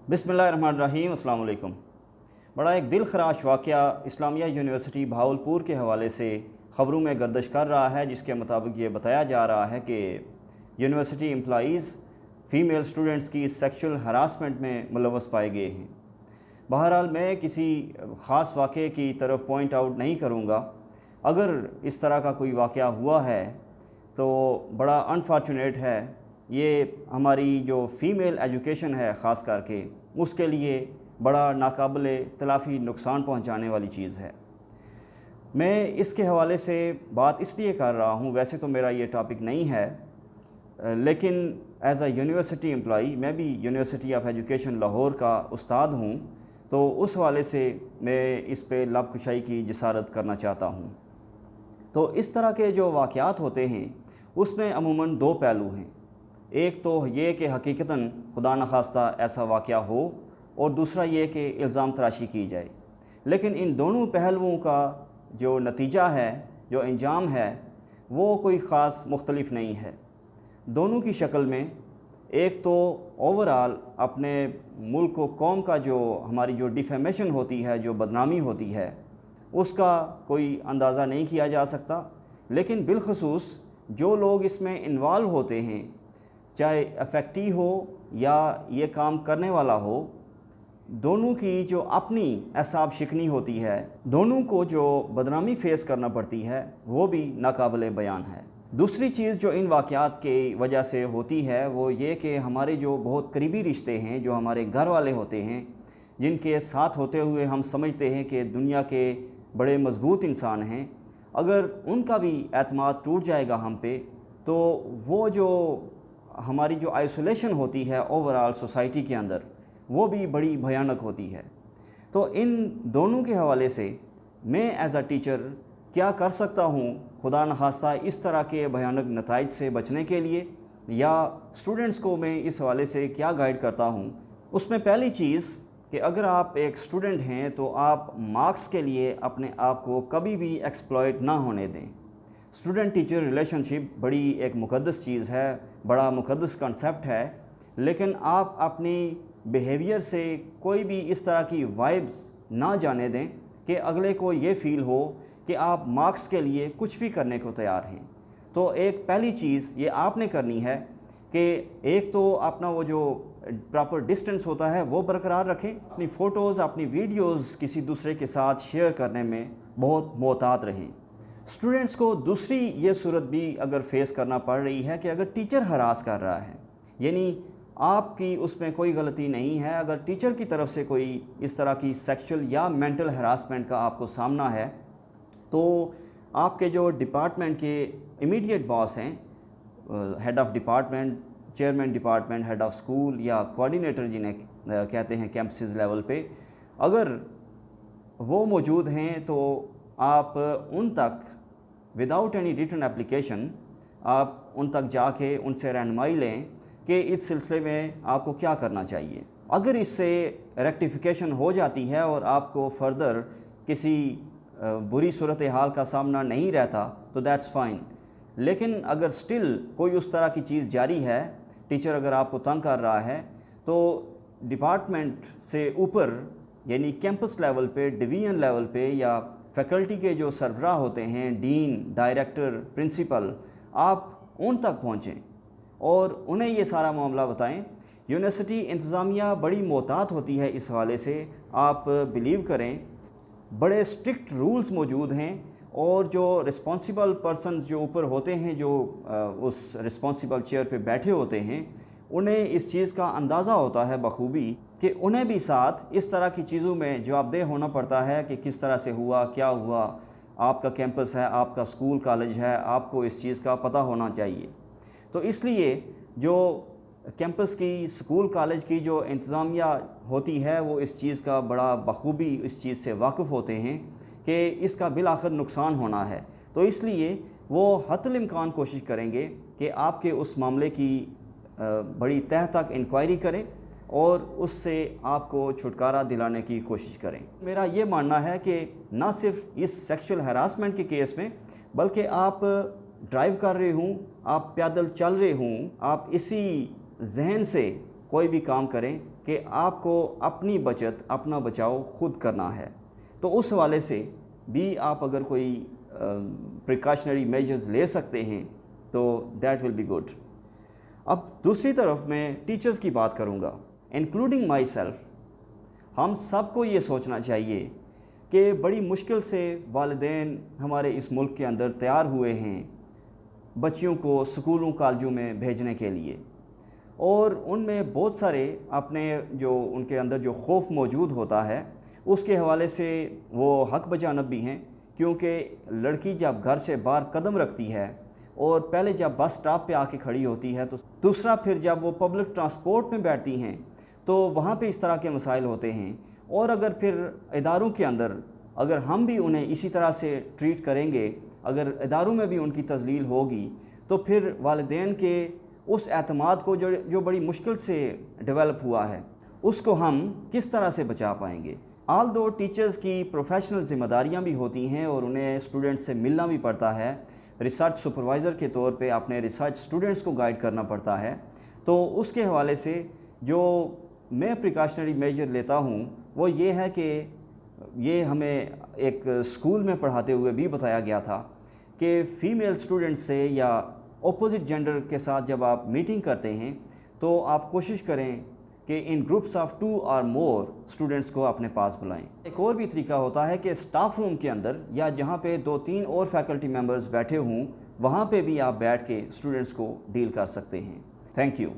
बिस्मिल्लाहिर्रहमानिर्रहीम, अस्सलाम वालेकुम। बड़ा एक दिल खराश वाक़या इस्लामिया यूनिवर्सिटी भावलपुर के हवाले से ख़बरों में गर्दिश कर रहा है, जिसके मुताबिक ये बताया जा रहा है कि यूनिवर्सिटी एम्प्लॉइज़ फ़ीमेल स्टूडेंट्स की सेक्शुअल हरासमेंट में मुलव्वस पाए गए हैं। बहरहाल मैं किसी ख़ास वाक़े की तरफ पॉइंट आउट नहीं करूँगा। अगर इस तरह का कोई वाक़या हुआ है तो बड़ा अनफॉर्चुनेट है। ये हमारी जो फ़ीमेल एजुकेशन है ख़ास करके उसके लिए बड़ा नाकाबिले तलाफ़ी नुकसान पहुंचाने वाली चीज़ है। मैं इसके हवाले से बात इसलिए कर रहा हूं, वैसे तो मेरा ये टॉपिक नहीं है, लेकिन एज़ अ यूनिवर्सिटी एम्प्लॉई मैं भी यूनिवर्सिटी ऑफ एजुकेशन लाहौर का उस्ताद हूं, तो उस हवाले से मैं इस पे लब कुशाई की जिसारत करना चाहता हूं। तो इस तरह के जो वाक़यात होते हैं उसमें अमूमन दो पहलू हैं। एक तो ये कि हकीकतन खुदा न खास्ता ऐसा वाक़या हो, और दूसरा ये कि इल्ज़ाम तराशी की जाए। लेकिन इन दोनों पहलुओं का जो नतीजा है, जो अंजाम है, वो कोई ख़ास मुख्तलिफ नहीं है। दोनों की शक्ल में एक तो ओवरऑल अपने मुल्क व कौम का जो हमारी जो डिफेमेशन होती है, जो बदनामी होती है, उसका कोई अंदाज़ा नहीं किया जा सकता। लेकिन बिलखसूस जो लोग इसमें इन्वॉल्व होते हैं, चाहे अफेक्टी हो या ये काम करने वाला हो, दोनों की जो अपनी एसाब शिकनी होती है, दोनों को जो बदनामी फ़ेस करना पड़ती है, वो भी नाकाबिले बयान है। दूसरी चीज़ जो इन वाक़यात की वजह से होती है वो ये कि हमारे जो बहुत करीबी रिश्ते हैं, जो हमारे घर वाले होते हैं, जिनके साथ होते हुए हम समझते हैं कि दुनिया के बड़े मज़बूत इंसान हैं, अगर उनका भी एतमाद टूट जाएगा हम पे, तो वो जो हमारी जो आइसोलेशन होती है ओवरऑल सोसाइटी के अंदर, वो भी बड़ी भयानक होती है। तो इन दोनों के हवाले से मैं एज़ अ टीचर क्या कर सकता हूँ खुदा न खास्ता इस तरह के भयानक नताइज से बचने के लिए, या स्टूडेंट्स को मैं इस हवाले से क्या गाइड करता हूँ। उसमें पहली चीज़ कि अगर आप एक स्टूडेंट हैं तो आप मार्क्स के लिए अपने आप को कभी भी एक्सप्लॉइट ना होने दें। स्टूडेंट टीचर रिलेशनशिप बड़ी एक मुक़द्दस चीज़ है, बड़ा मुक़द्दस कॉन्सेप्ट है, लेकिन आप अपनी बिहेवियर से कोई भी इस तरह की वाइब्स ना जाने दें कि अगले को ये फ़ील हो कि आप मार्क्स के लिए कुछ भी करने को तैयार हैं। तो एक पहली चीज़ ये आपने करनी है कि एक तो अपना वो जो प्रॉपर डिस्टेंस होता है वो बरकरार रखें। अपनी फ़ोटोज़, अपनी वीडियोज़ किसी दूसरे के साथ शेयर करने में बहुत मोहतात रहें। स्टूडेंट्स को दूसरी ये सूरत भी अगर फ़ेस करना पड़ रही है कि अगर टीचर हरास कर रहा है, यानी आपकी उसमें कोई गलती नहीं है, अगर टीचर की तरफ से कोई इस तरह की सेक्सुअल या मेंटल हरासमेंट का आपको सामना है, तो आपके जो डिपार्टमेंट के इमीडिएट बॉस हैं, head of department, chairman department, head of school या कोऑर्डिनेटर जिन्हें कहते हैं कैंपसेस लेवल पे, अगर वो मौजूद हैं तो आप उन तक विदाउट एनी रिटन एप्लीकेशन आप उन तक जाके उनसे रहनुमाई लें कि इस सिलसिले में आपको क्या करना चाहिए। अगर इससे रेक्टिफिकेशन हो जाती है और आपको फर्दर किसी बुरी सूरत हाल का सामना नहीं रहता तो दैट्स फ़ाइन। लेकिन अगर स्टिल कोई उस तरह की चीज़ जारी है, टीचर अगर आपको तंग कर रहा है, तो डिपार्टमेंट से ऊपर यानी कैंपस लेवल पे, डिवीज़न लेवल पे, या फैकल्टी के जो सरबराह होते हैं, डीन, डायरेक्टर, प्रिंसिपल, आप उन तक पहुँचें और उन्हें ये सारा मामला बताएं। यूनिवर्सिटी इंतज़ामिया बड़ी मोहतात होती है इस हवाले से, आप बिलीव करें। बड़े स्ट्रिक्ट रूल्स मौजूद हैं, और जो रिस्पॉन्सिबल पर्सन्स जो ऊपर होते हैं, जो उस रिस्पॉन्सिबल चेयर पे बैठे होते हैं, उन्हें इस चीज़ का अंदाज़ा होता है बखूबी कि उन्हें भी साथ इस तरह की चीज़ों में जवाबदेह होना पड़ता है कि किस तरह से हुआ, क्या हुआ। आपका कैंपस है, आपका स्कूल कॉलेज है, आपको इस चीज़ का पता होना चाहिए। तो इसलिए जो कैंपस की, स्कूल कॉलेज की जो इंतज़ामिया होती है, वो इस चीज़ का बड़ा बखूबी इस चीज़ से वाकिफ़ होते हैं कि इसका बिल आखिर नुकसान होना है। तो इसलिए वो हत्तल इम्कान कोशिश करेंगे कि आपके उस मामले की बड़ी तह तक इंक्वायरी करें और उससे आपको छुटकारा दिलाने की कोशिश करें। मेरा ये मानना है कि ना सिर्फ इस सेक्सुअल हरासमेंट के केस में, बल्कि आप ड्राइव कर रहे हूँ, आप पैदल चल रहे हूँ, आप इसी जहन से कोई भी काम करें کہ آپ کو اپنی بچت اپنا بچاؤ خود کرنا ہے، تو اس حوالے سے بھی آپ اگر کوئی پریکاشنری میجرز لے سکتے ہیں تو دیٹ ول بی گڈ۔ اب دوسری طرف میں ٹیچرز کی بات کروں گا، انکلوڈنگ مائی سیلف۔ ہم سب کو یہ سوچنا چاہیے کہ بڑی مشکل سے والدین ہمارے اس ملک کے اندر تیار ہوئے ہیں بچیوں کو سکولوں کالجوں میں بھیجنے کے لیے، اور ان میں بہت سارے اپنے جو ان کے اندر جو خوف موجود ہوتا ہے اس کے حوالے سے وہ حق بجانب بھی ہیں، کیونکہ لڑکی جب گھر سے باہر قدم رکھتی ہے اور پہلے جب بس سٹاپ پہ آ کے کھڑی ہوتی ہے، تو دوسرا پھر جب وہ پبلک ٹرانسپورٹ میں بیٹھتی ہیں تو وہاں پہ اس طرح کے مسائل ہوتے ہیں، اور اگر پھر اداروں کے اندر اگر ہم بھی انہیں اسی طرح سے ٹریٹ کریں گے، اگر اداروں میں بھی ان کی تذلیل ہوگی، تو پھر والدین کے اس اعتماد کو جو بڑی مشکل سے ڈیولپ ہوا ہے اس کو ہم کس طرح سے بچا پائیں گے۔ آل دو ٹیچرز کی پروفیشنل ذمہ داریاں بھی ہوتی ہیں اور انہیں اسٹوڈنٹ سے ملنا بھی پڑتا ہے، ریسرچ سپروائزر کے طور پہ اپنے ریسرچ اسٹوڈنٹس کو گائیڈ کرنا پڑتا ہے، تو اس کے حوالے سے جو میں پریکاشنری میجر لیتا ہوں وہ یہ ہے کہ یہ ہمیں ایک اسکول میں پڑھاتے ہوئے بھی بتایا گیا تھا کہ فیمیل اسٹوڈنٹ سے یا اپوزٹ جینڈر کے ساتھ جب آپ میٹنگ کرتے ہیں تو آپ کوشش کریں کہ ان گروپس آف 2 اور مور اسٹوڈنٹس کو اپنے پاس بلائیں۔ ایک اور بھی طریقہ ہوتا ہے کہ اسٹاف روم کے اندر یا جہاں پہ 2-3 اور فیکلٹی ممبرز بیٹھے ہوں وہاں پہ بھی آپ بیٹھ کے اسٹوڈنٹس کو ڈیل کر سکتے ہیں۔ Thank you.